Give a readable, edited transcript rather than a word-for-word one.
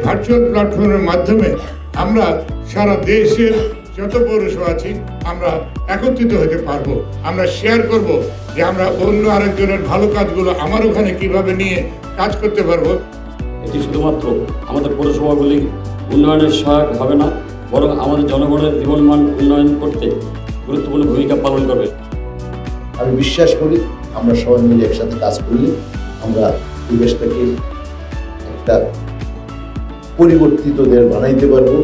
Virtual প্ল্যাটফর্মের মাধ্যমে আমরা সারা দেশের যত পৌরসভা আছি আমরা একত্রিত হতে পারবো। আমরা শেয়ার করব যে আমরা অন্য আরেকজনের ভালো কাজগুলো আমার ওখানে কিভাবে নিয়ে কাজ করতে পারবো। এটি শুধুমাত্র আমাদের পৌরসভাগুলি উন্নয়নের সহায়ক হবে না, বরং আমাদের জনগণের জীবনমান উন্নয়ন করতে গুরুত্বপূর্ণ ভূমিকা পালন করবে। আমি বিশ্বাস করি আমরা সবাই মিলে একসাথে কাজ করলে আমরা পরিবেশটাকে একটা পরিবর্তিত দেশ বানাইতে পারবো।